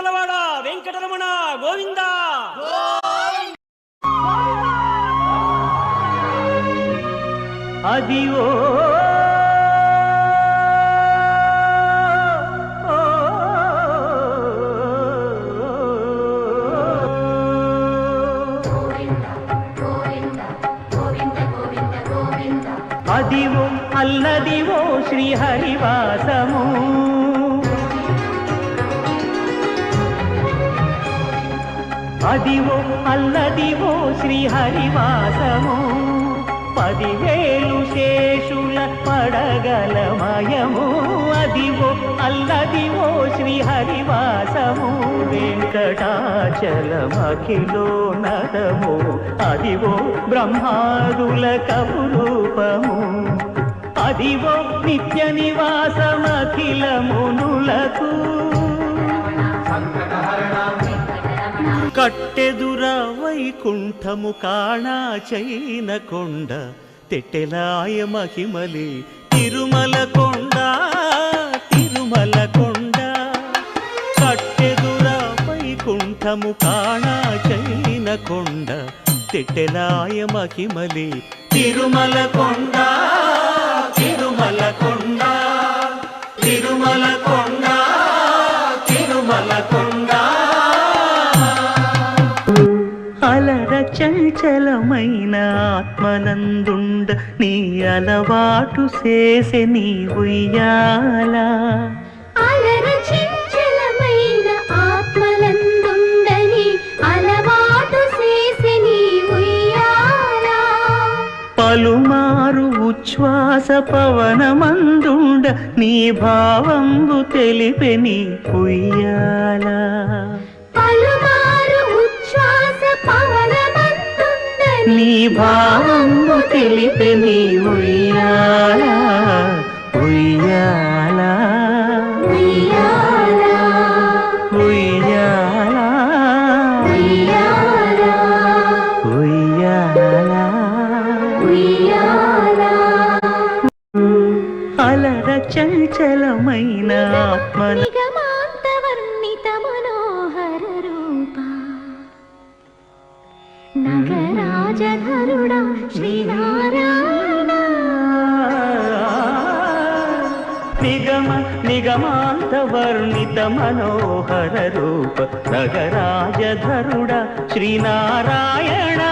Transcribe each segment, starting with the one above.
వేములవాడ వెంకటరమణ గోవింద. అదివో అదివో అల్లదివో శ్రీహరివాసము, అదివో అల్లదివో శ్రీహరివాసము, 10,000 శేషుల పడగలమయము. అదివో అల్లదివో శ్రీహరివాసము, వెంకటాచలమఖిలో నదము. అదివో బ్రహ్మాదుల కపురూపము, అదివో నిత్య నివాసమఖిల మునులకు. కట్టెదుర వైకుంఠము కాణా చైన కొండ, తెట్టెలాయ మహిమలి తిరుమల కొండ, తిరుమల కొండ. కట్టెదుర వైకుంఠము కాణా చైన కొండ, తెట్టెలాయ మహిమలి తిరుమల కొండ, తిరుమల కొండ, తిరుమల కొండ, తిరుమల కొండ. అలర చంచలమైన ఆత్మనందుండ నీ అలవాటు చేసే నీ ఉయ్యాల. అలర చంచలమైన ఆత్మనందుండ నీ అలవాటు చేసే నీ ఉయ్యాల. పలుమారు ఉచ్ఛ్వాస పవనమందుండ నీ భావంబు తెలిపే నీ ఉయ్యాల. నీ భావంబు తెలిపే నీ ఉయ్యాల, ఉయ్యాల, ఉయ్యాల, ఉయ్యాల, ఉయ్యాల, ఉయ్యాల. అలర చంచలమైన ఆత్మన నిగమాంతవర్ణిత మనోహర రూప, నగరాజధరుడా శ్రీనారాయణ. నిగమాంత వర్ణిత మనోహర రూప, నగరాజధరుడా శ్రీనారాయణ.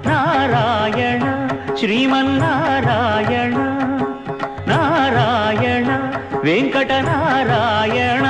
నారాయణ శ్రీమన్నారాయణ, నారాయణ వెంకటనారాయణ.